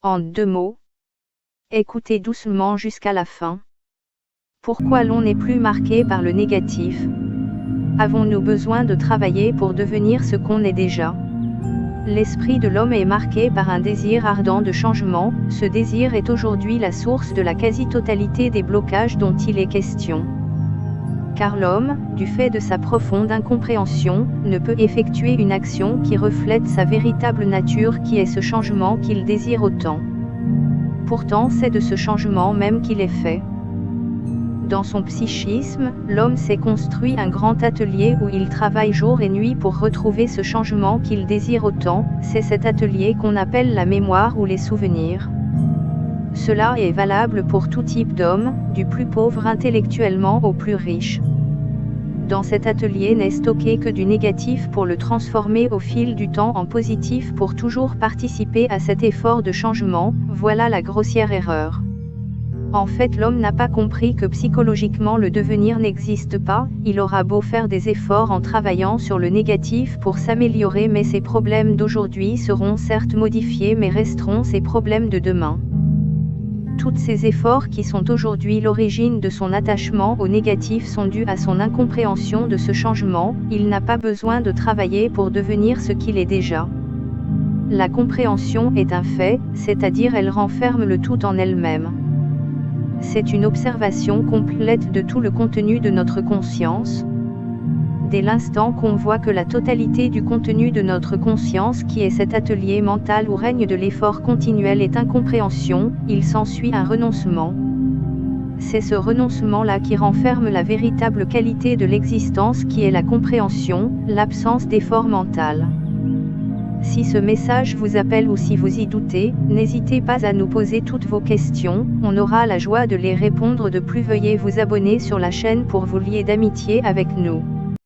En 2 mots, écoutez doucement jusqu'à la fin. Pourquoi l'on n'est plus marqué par le négatif? Avons-nous besoin de travailler pour devenir ce qu'on est déjà? L'esprit de l'homme est marqué par un désir ardent de changement, ce désir est aujourd'hui la source de la quasi-totalité des blocages dont il est question. Car l'homme, du fait de sa profonde incompréhension, ne peut effectuer une action qui reflète sa véritable nature qui est ce changement qu'il désire autant. Pourtant c'est de ce changement même qu'il est fait. Dans son psychisme, l'homme s'est construit un grand atelier où il travaille jour et nuit pour retrouver ce changement qu'il désire autant, c'est cet atelier qu'on appelle la mémoire ou les souvenirs. Cela est valable pour tout type d'homme, du plus pauvre intellectuellement au plus riche. Dans cet atelier n'est stocké que du négatif pour le transformer au fil du temps en positif pour toujours participer à cet effort de changement, voilà la grossière erreur. En fait l'homme n'a pas compris que psychologiquement le devenir n'existe pas, il aura beau faire des efforts en travaillant sur le négatif pour s'améliorer mais ses problèmes d'aujourd'hui seront certes modifiés mais resteront ses problèmes de demain. Tous ces efforts qui sont aujourd'hui l'origine de son attachement au négatif sont dus à son incompréhension de ce changement, il n'a pas besoin de travailler pour devenir ce qu'il est déjà. La compréhension est un fait, c'est-à-dire elle renferme le tout en elle-même. C'est une observation complète de tout le contenu de notre conscience. Dès l'instant qu'on voit que la totalité du contenu de notre conscience qui est cet atelier mental où règne de l'effort continuel est incompréhension, il s'ensuit un renoncement. C'est ce renoncement-là qui renferme la véritable qualité de l'existence qui est la compréhension, l'absence d'effort mental. Si ce message vous appelle ou si vous y doutez, n'hésitez pas à nous poser toutes vos questions, on aura la joie de les répondre. De plus veuillez vous abonner sur la chaîne pour vous lier d'amitié avec nous.